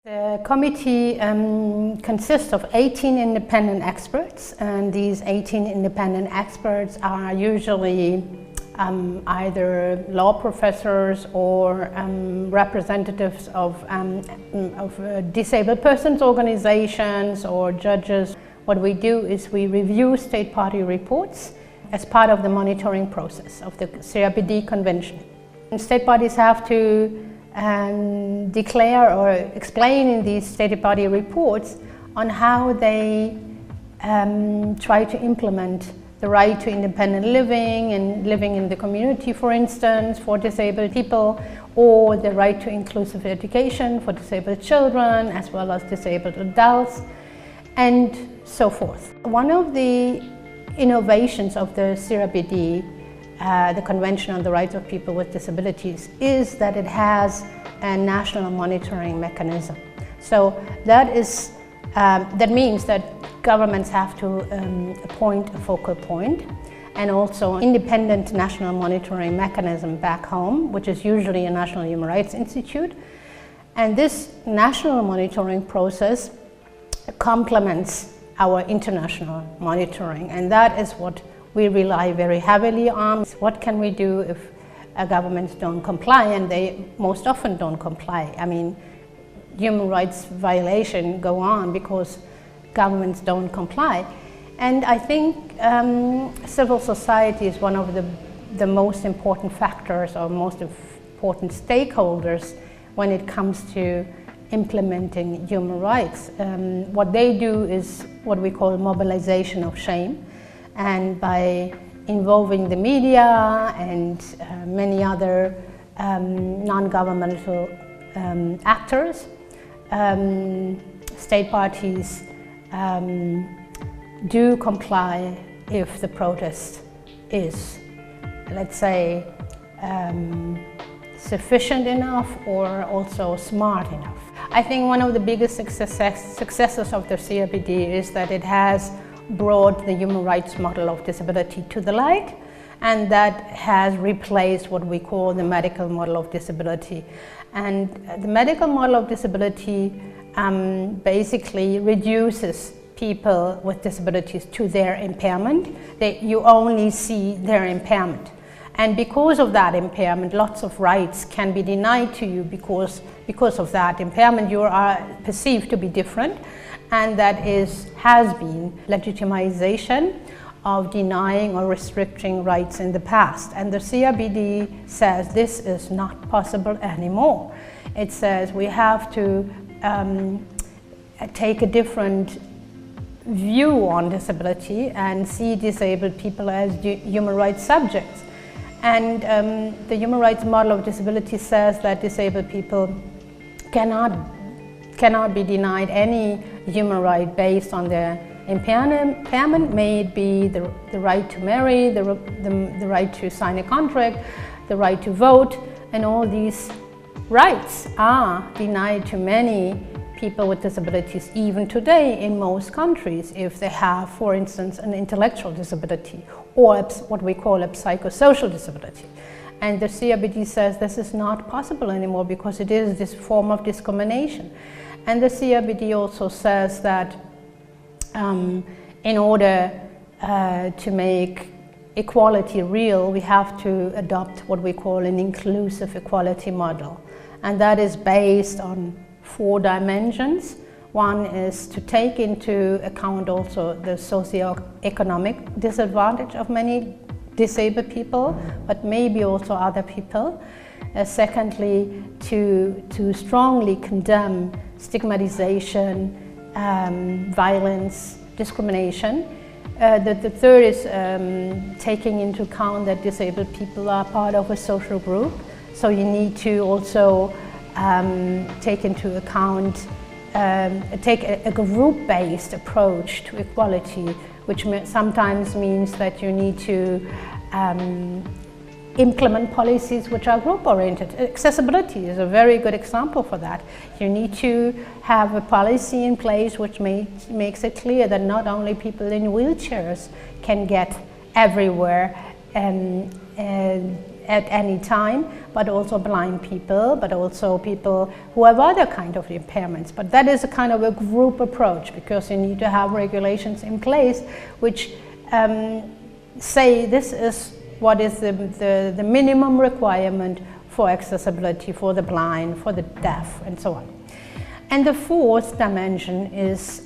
The committee consists of 18 independent experts, and these 18 independent experts are usually either law professors or representatives of disabled persons organizations or judges. What we do is we review state party reports as part of the monitoring process of the CRPD convention. And state parties have to declare or explain in these state party reports on how they try to implement the right to independent living and living in the community, for instance, for disabled people, or the right to inclusive education for disabled children as well as disabled adults, and so forth. One of the innovations of the CRPD, the Convention on the Rights of People with Disabilities, is that it has a national monitoring mechanism. So that means that governments have to appoint a focal point and also independent national monitoring mechanism back home, which is usually a National Human Rights Institute. And this national monitoring process complements our international monitoring, and that is what we rely very heavily on. What can we do if governments don't comply? And they most often don't comply. I mean, human rights violations go on because governments don't comply. And I think civil society is one of the most important factors or most important stakeholders when it comes to implementing human rights. What they do is what we call mobilization of shame, and by involving the media and many other non-governmental actors, state parties do comply if the protest is, let's say, sufficient enough or also smart enough. I think one of the biggest successes of the CRPD is that it has brought the human rights model of disability to the light, and that has replaced what we call the medical model of disability. And the medical model of disability basically reduces people with disabilities to their impairment. You only see their impairment. And because of that impairment, lots of rights can be denied to you because of that impairment. You are perceived to be different, and that has been legitimization of denying or restricting rights in the past. And the CRPD says this is not possible anymore. It says we have to take a different view on disability and see disabled people as human rights subjects. And the human rights model of disability says that disabled people cannot be denied any human right based on their impairment, may it be the right to marry, the right to sign a contract, the right to vote, and all these rights are denied to many people with disabilities even today in most countries if they have, for instance, an intellectual disability or what we call a psychosocial disability. And the CRPD says this is not possible anymore because it is this form of discrimination. And the CRPD also says that in order to make equality real, we have to adopt what we call an inclusive equality model. And that is based on 4 dimensions. One is to take into account also the socioeconomic disadvantage of many disabled people, but maybe also other people. Secondly, to strongly condemn stigmatization, violence, discrimination. The third is taking into account that disabled people are part of a social group, so you need to also take into account, take a group-based approach to equality, which sometimes means that you need to implement policies which are group-oriented. Accessibility is a very good example for that. You need to have a policy in place which makes it clear that not only people in wheelchairs can get everywhere at any time, but also blind people, but also people who have other kind of impairments. But that is a kind of a group approach, because you need to have regulations in place which say this is what is the minimum requirement for accessibility for the blind, for the deaf, and so on. And the fourth dimension is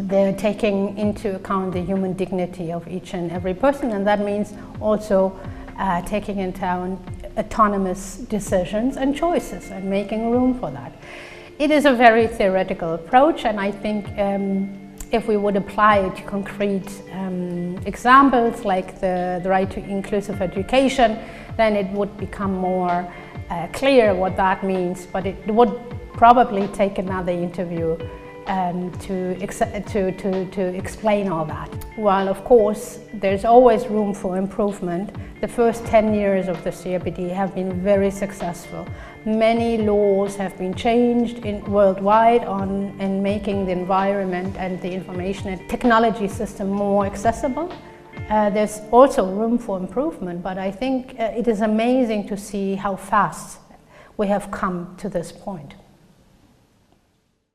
they're taking into account the human dignity of each and every person, and that means also taking into account autonomous decisions and choices and making room for that. It is a very theoretical approach, and I think if we would apply it to concrete examples like the right to inclusive education, then it would become more clear what that means, but it would probably take another interview to explain all that. While of course there's always room for improvement, the first 10 years of the CRPD have been very successful. Many laws have been changed worldwide in making the environment and the information and technology system more accessible. There's also room for improvement, but I think it is amazing to see how fast we have come to this point.